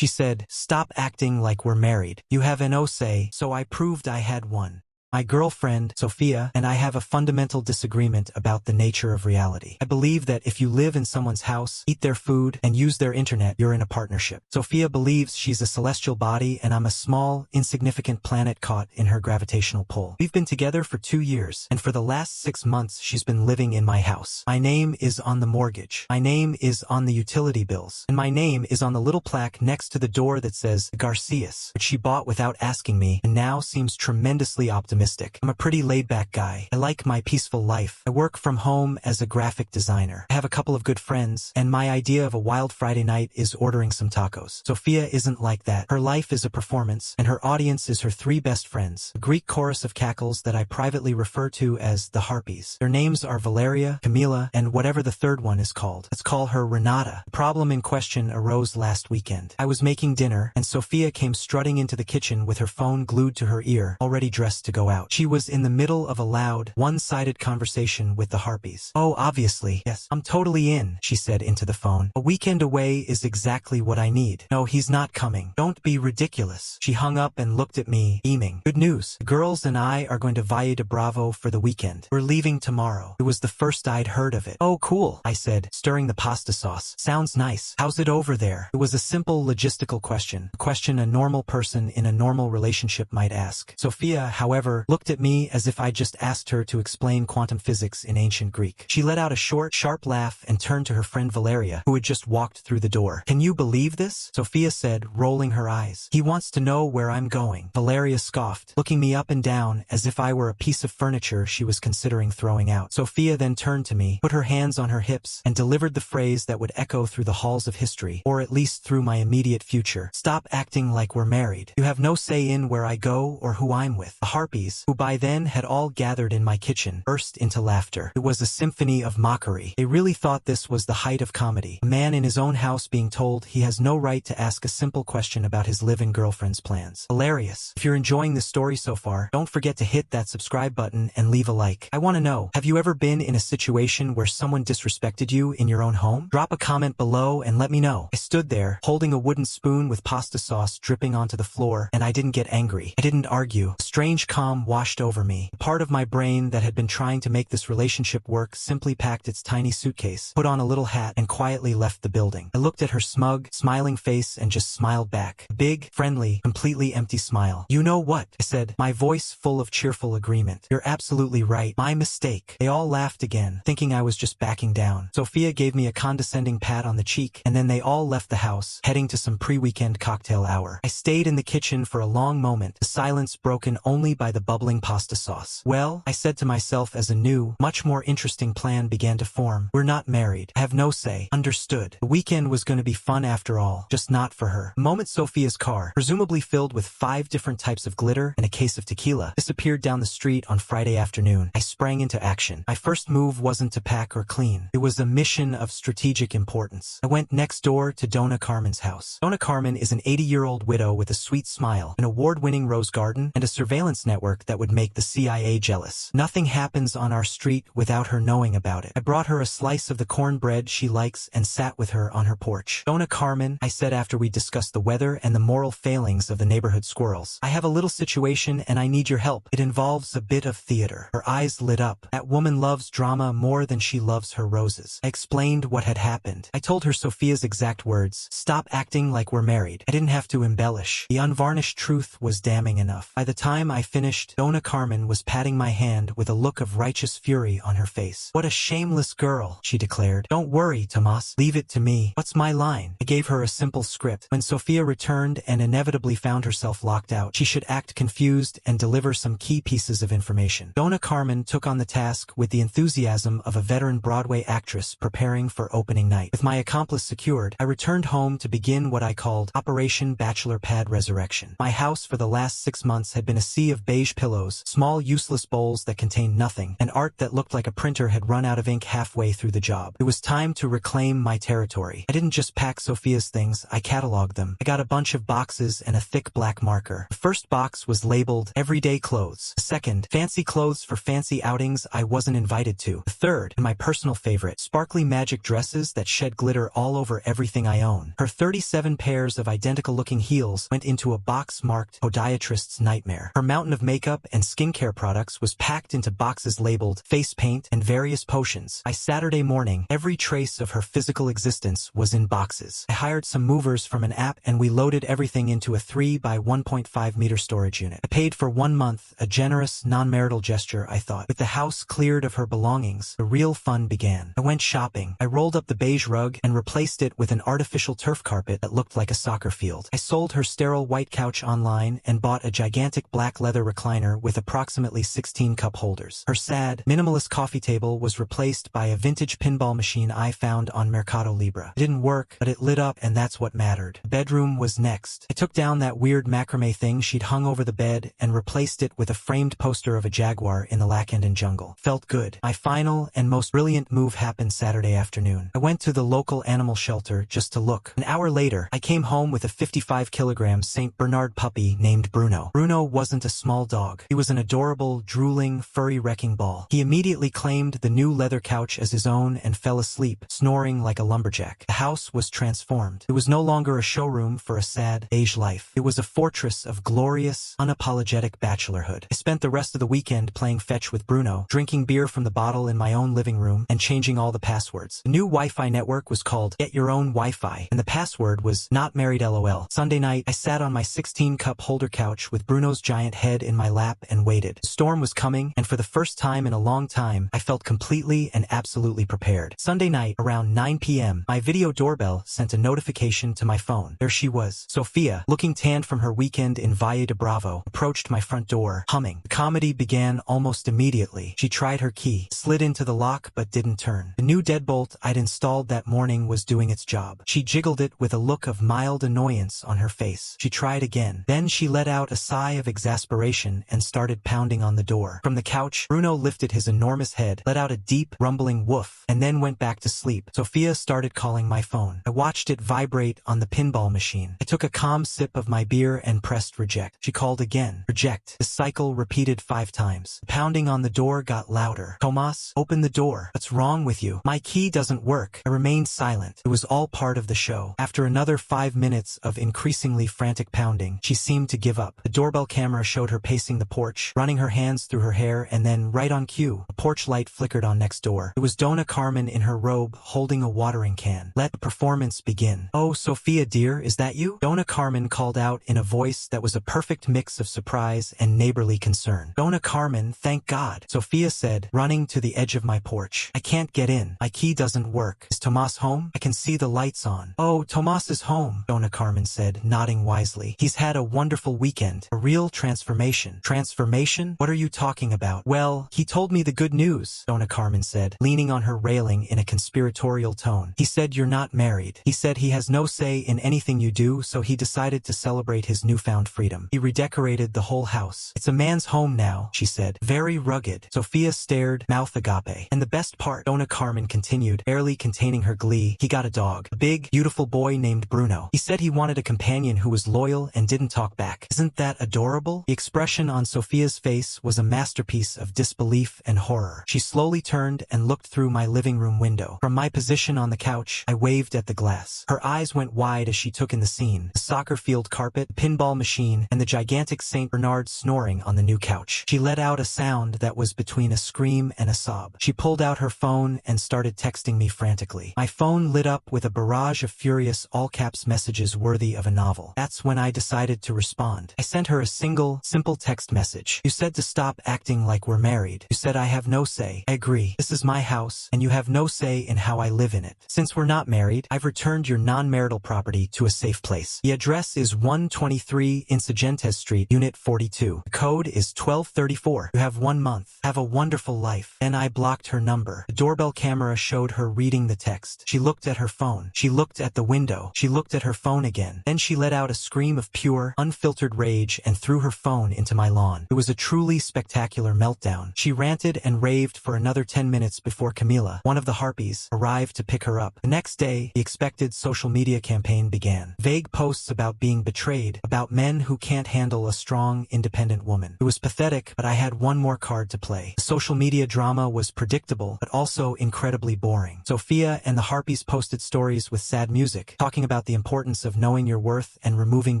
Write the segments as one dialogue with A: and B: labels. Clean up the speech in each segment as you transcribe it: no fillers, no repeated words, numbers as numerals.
A: She said, "Stop acting like we're married. You have no say," so I proved I had one. My girlfriend, Sophia, and I have a fundamental disagreement about the nature of reality. I believe that if you live in someone's house, eat their food, and use their internet, you're in a partnership. Sophia believes she's a celestial body and I'm a small, insignificant planet caught in her gravitational pull. We've been together for 2 years, and for the last 6 months she's been living in my house. My name is on the mortgage. My name is on the utility bills. And my name is on the little plaque next to the door that says Garcias, which she bought without asking me and now seems tremendously optimistic. I'm a pretty laid-back guy. I like my peaceful life. I work from home as a graphic designer. I have a couple of good friends, and my idea of a wild Friday night is ordering some tacos. Sophia isn't like that. Her life is a performance, and her audience is her 3 best friends, a Greek chorus of cackles that I privately refer to as the Harpies. Their names are Valeria, Camila, and whatever the third one is called. Let's call her Renata. The problem in question arose last weekend. I was making dinner, and Sophia came strutting into the kitchen with her phone glued to her ear, already dressed to go out. She was in the middle of a loud, one-sided conversation with the Harpies. "Oh, obviously, yes, I'm totally in," she said into the phone. "A weekend away is exactly what I need. No, he's not coming. Don't be ridiculous." She hung up and looked at me, beaming. "Good news. The girls and I are going to Valle de Bravo for the weekend. We're leaving tomorrow." It was the first I'd heard of it. "Oh, cool," I said, stirring the pasta sauce. "Sounds nice. How's it over there?" It was a simple logistical question, a question a normal person in a normal relationship might ask. Sophia, however, looked at me as if I'd just asked her to explain quantum physics in ancient Greek. She let out a short, sharp laugh and turned to her friend Valeria, who had just walked through the door. "Can you believe this?" Sophia said, rolling her eyes. "He wants to know where I'm going." Valeria scoffed, looking me up and down as if I were a piece of furniture she was considering throwing out. Sophia then turned to me, put her hands on her hips, and delivered the phrase that would echo through the halls of history, or at least through my immediate future. "Stop acting like we're married. You have no say in where I go or who I'm with." The Harpies, who by then had all gathered in my kitchen, burst into laughter. It was a symphony of mockery. They really thought this was the height of comedy. A man in his own house being told he has no right to ask a simple question about his live-in girlfriend's plans. Hilarious. If you're enjoying this story so far, don't forget to hit that subscribe button and leave a like. I want to know, have you ever been in a situation where someone disrespected you in your own home? Drop a comment below and let me know. I stood there, holding a wooden spoon with pasta sauce dripping onto the floor, and I didn't get angry. I didn't argue. A strange calm washed over me. A part of my brain that had been trying to make this relationship work simply packed its tiny suitcase, put on a little hat, and quietly left the building. I looked at her smug, smiling face and just smiled back. A big, friendly, completely empty smile. "You know what?" I said, my voice full of cheerful agreement. "You're absolutely right. My mistake." They all laughed again, thinking I was just backing down. Sophia gave me a condescending pat on the cheek, and then they all left the house, heading to some pre-weekend cocktail hour. I stayed in the kitchen for a long moment, the silence broken only by the bubbling pasta sauce. "Well," I said to myself as a new, much more interesting plan began to form. "We're not married. I have no say." Understood. The weekend was going to be fun after all, just not for her. The moment Sophia's car, presumably filled with 5 different types of glitter and a case of tequila, disappeared down the street on Friday afternoon, I sprang into action. My first move wasn't to pack or clean. It was a mission of strategic importance. I went next door to Donna Carmen's house. Donna Carmen is an 80-year-old widow with a sweet smile, an award-winning rose garden, and a surveillance network that would make the CIA jealous. Nothing happens on our street without her knowing about it. I brought her a slice of the cornbread she likes and sat with her on her porch. "Donna Carmen," I said after we discussed the weather and the moral failings of the neighborhood squirrels, "I have a little situation and I need your help. It involves a bit of theater." Her eyes lit up. That woman loves drama more than she loves her roses. I explained what had happened. I told her Sophia's exact words. "Stop acting like we're married." I didn't have to embellish. The unvarnished truth was damning enough. By the time I finished, Donna Carmen was patting my hand with a look of righteous fury on her face. "What a shameless girl," she declared. "Don't worry, Tomas. Leave it to me. What's my line?" I gave her a simple script. When Sophia returned and inevitably found herself locked out, she should act confused and deliver some key pieces of information. Donna Carmen took on the task with the enthusiasm of a veteran Broadway actress preparing for opening night. With my accomplice secured, I returned home to begin what I called Operation Bachelor Pad Resurrection. My house for the last 6 months had been a sea of beige beige pillows, small useless bowls that contained nothing, and art that looked like a printer had run out of ink halfway through the job. It was time to reclaim my territory. I didn't just pack Sophia's things, I cataloged them. I got a bunch of boxes and a thick black marker. The first box was labeled everyday clothes. The second, fancy clothes for fancy outings I wasn't invited to. The third, and my personal favorite, sparkly magic dresses that shed glitter all over everything I own. Her 37 pairs of identical-looking heels went into a box marked podiatrist's nightmare. Her mountain of makeup and skincare products was packed into boxes labeled face paint and various potions. By Saturday morning, every trace of her physical existence was in boxes. I hired some movers from an app and we loaded everything into a 3 by 1.5 meter storage unit. I paid for 1 month, a generous, non-marital gesture, I thought. With the house cleared of her belongings, the real fun began. I went shopping. I rolled up the beige rug and replaced it with an artificial turf carpet that looked like a soccer field. I sold her sterile white couch online and bought a gigantic black leather recliner with approximately 16 cup holders. Her sad, minimalist coffee table was replaced by a vintage pinball machine I found on Mercado Libre. It didn't work, but it lit up, and that's what mattered. The bedroom was next. I took down that weird macrame thing she'd hung over the bed and replaced it with a framed poster of a jaguar in the Lacandon jungle. Felt good. My final and most brilliant move happened Saturday afternoon. I went to the local animal shelter just to look. An hour later, I came home with a 55-kilogram St. Bernard puppy named Bruno. Bruno wasn't a small dog. He was an adorable, drooling, furry wrecking ball. He immediately claimed the new leather couch as his own and fell asleep, snoring like a lumberjack. The house was transformed. It was no longer a showroom for a sad, beige life. It was a fortress of glorious, unapologetic bachelorhood. I spent the rest of the weekend playing fetch with Bruno, drinking beer from the bottle in my own living room, and changing all the passwords. The new Wi-Fi network was called Get Your Own Wi-Fi, and the password was Not Married LOL. Sunday night, I sat on my 16-cup holder couch with Bruno's giant head in my lap and waited. The storm was coming, and for the first time in a long time, I felt completely and absolutely prepared. Sunday night, around 9 p.m., my video doorbell sent a notification to my phone. There she was. Sophia, looking tanned from her weekend in Valle de Bravo, approached my front door, humming. The comedy began almost immediately. She tried her key, slid into the lock, but didn't turn. The new deadbolt I'd installed that morning was doing its job. She jiggled it with a look of mild annoyance on her face. She tried again. Then she let out a sigh of exasperation and started pounding on the door. From the couch, Bruno lifted his enormous head, let out a deep, rumbling woof, and then went back to sleep. Sophia started calling my phone. I watched it vibrate on the pinball machine. I took a calm sip of my beer and pressed reject. She called again. Reject. The cycle repeated 5 times. The pounding on the door got louder. Tomas, open the door. What's wrong with you? My key doesn't work. I remained silent. It was all part of the show. After another 5 minutes of increasingly frantic pounding, she seemed to give up. The doorbell camera showed her pacing the porch, running her hands through her hair, and then, right on cue, a porch light flickered on next door. It was Donna Carmen in her robe, holding a watering can. Let the performance begin. Oh, Sophia dear, is that you? Donna Carmen called out in a voice that was a perfect mix of surprise and neighborly concern. Donna Carmen, thank God, Sophia said, running to the edge of my porch. I can't get in. My key doesn't work. Is Tomas home? I can see the lights on. Oh, Tomas is home, Donna Carmen said, nodding wisely. He's had a wonderful weekend. A real transformation. Transformation? What are you talking about? Well, he told me the good news, Donna Carmen said, leaning on her railing in a conspiratorial tone. He said you're not married. He said he has no say in anything you do, so he decided to celebrate his newfound freedom. He redecorated the whole house. It's a man's home now, she said. Very rugged. Sophia stared, mouth agape. And the best part, Donna Carmen continued, barely containing her glee, he got a dog. A big, beautiful boy named Bruno. He said he wanted a companion who was loyal and didn't talk back. Isn't that adorable? The expression on Sophia's face was a masterpiece of disbelief and horror. She slowly turned and looked through my living room window. From my position on the couch, I waved at the glass. Her eyes went wide as she took in the scene. The soccer field carpet, the pinball machine, and the gigantic St. Bernard snoring on the new couch. She let out a sound that was between a scream and a sob. She pulled out her phone and started texting me frantically. My phone lit up with a barrage of furious all-caps messages worthy of a novel. That's when I decided to respond. I sent her a single, simple text message. You said to stop acting like we're married. You said I have no say. I agree. This is my house, and you have no say in how I live in it. Since we're not married, I've returned your non-marital property to a safe place. The address is 123 Insurgentes Street, Unit 42. The code is 1234. You have 1 month. Have a wonderful life. Then I blocked her number. The doorbell camera showed her reading the text. She looked at her phone. She looked at the window. She looked at her phone again. Then she let out a scream of pure, unfiltered rage and threw her phone into my lawn. It was a truly spectacular meltdown. She ranted and raved for another 10 minutes before Camila, one of the harpies, arrived to pick her up. The next day, the expected social media campaign began. Vague posts about being betrayed, about men who can't handle a strong, independent woman. It was pathetic, but I had one more card to play. The social media drama was predictable, but also incredibly boring. Sophia and the harpies posted stories with sad music, talking about the importance of knowing your worth and removing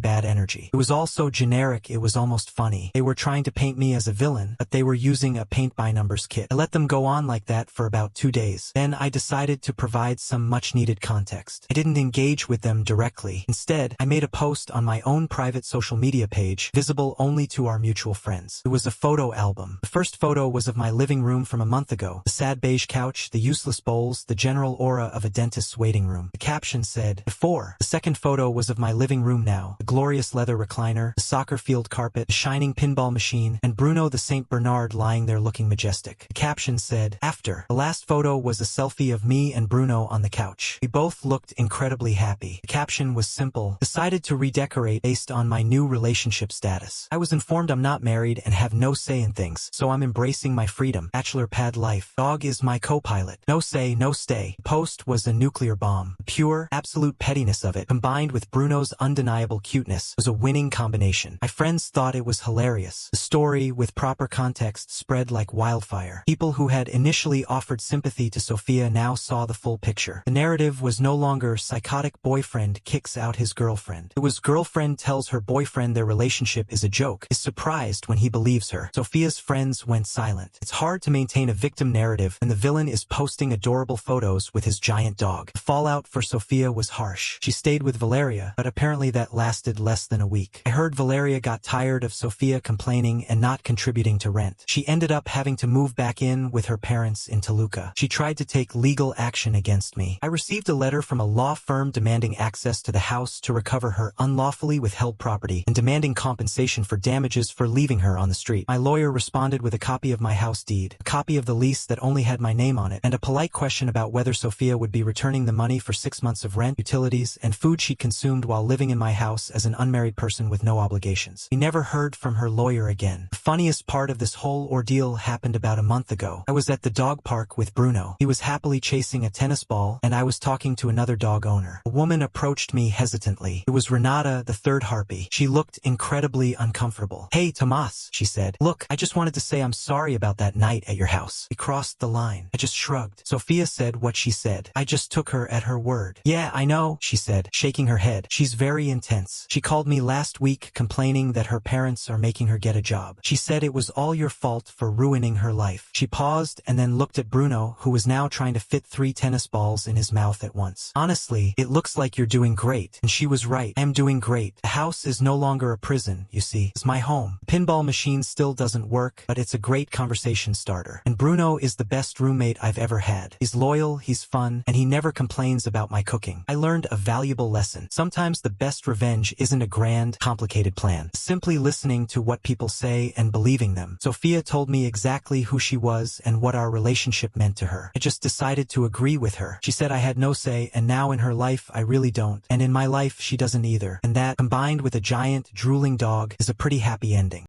A: bad energy. It was all so generic, it was almost funny. They were trying to paint me as a villain, but they were using a paint-by-numbers kit. I let them go on like that for about 2 days. Then I decided to provide some much-needed context. I didn't engage with them directly. Instead, I made a post on my own private social media page, visible only to our mutual friends. It was a photo album. The first photo was of my living room from a month ago. The sad beige couch, the useless bowls, the general aura of a dentist's waiting room. The caption said, "Before." The second photo was of my living room now. The glorious leather recliner, the soccer field carpet, the shining pinball machine, and Bruno the Saint Bernard lying there looking majestic. The caption said, "After." The last photo was a selfie of me and Bruno on the couch. We both looked incredibly happy. The caption was simple: decided to redecorate based on my new relationship status. I was informed I'm not married and have no say in things, so I'm embracing my freedom. Bachelor pad life. Dog is my co-pilot. No say, no stay. The post was a nuclear bomb. The pure, absolute pettiness of it, combined with Bruno's undeniable cuteness, was a winning combination. My friends thought it was hilarious. The story, with proper context, spread like wildfire. People who had initially offered sympathy to Sophia now saw the full picture. The narrative was no longer psychotic boyfriend kicks out his girlfriend. It was girlfriend tells her boyfriend their relationship is a joke, is surprised when he believes her. Sophia's friends went silent. It's hard to maintain a victim narrative when the villain is posting adorable photos with his giant dog. The fallout for Sophia was harsh. She stayed with Valeria, but apparently that lasted less than a week. I heard Valeria got tired of Sophia complaining and not contributing to rent. She ended up having to move back in with her parents in Toluca. She tried to take legal action against me. I received a letter from a law firm demanding access to the house to recover her unlawfully withheld property and demanding compensation for damages for leaving her on the street. My lawyer responded with a copy of my house deed, a copy of the lease that only had my name on it, and a polite question about whether Sophia would be returning the money for 6 months of rent, utilities, and food she'd consumed while living in my house as an unmarried person with no obligations. We never heard from her lawyer again. The funniest part of this whole ordeal happened about a month ago. I was at the dog park with Bruno. He was happily chasing a tennis ball, and I was talking to another dog owner. A woman approached me hesitantly. It was Renata, the third harpy. She looked incredibly uncomfortable. "Hey, Tomas," she said. "Look, I just wanted to say I'm sorry about that night at your house. We crossed the line." I just shrugged. Sophia said what she said. I just took her at her word. "Yeah, I know," she said, shaking her head. "She's very intense. She called me last week complaining that her parents are making her get a job. She said it was all your fault for ruining her life." She paused and then looked at Bruno, who was now trying to fit 3 tennis balls in his mouth at once. "Honestly, it looks like you're doing great." And she was right. I am doing great. The house is no longer a prison, you see. It's my home. The pinball machine still doesn't work, but it's a great conversation starter. And Bruno is the best roommate I've ever had. He's loyal, he's fun, and he never complains about my cooking. I learned a valuable lesson. Sometimes the best revenge isn't a grand, complicated plan. Simply listening to what people say and believing them. Sophia told me exactly who she was and what our relationship meant to her. I just decided to agree with her. She said I had no say, and now in her life I really don't. And in my life she doesn't either. And that, combined with a giant, drooling dog, is a pretty happy ending.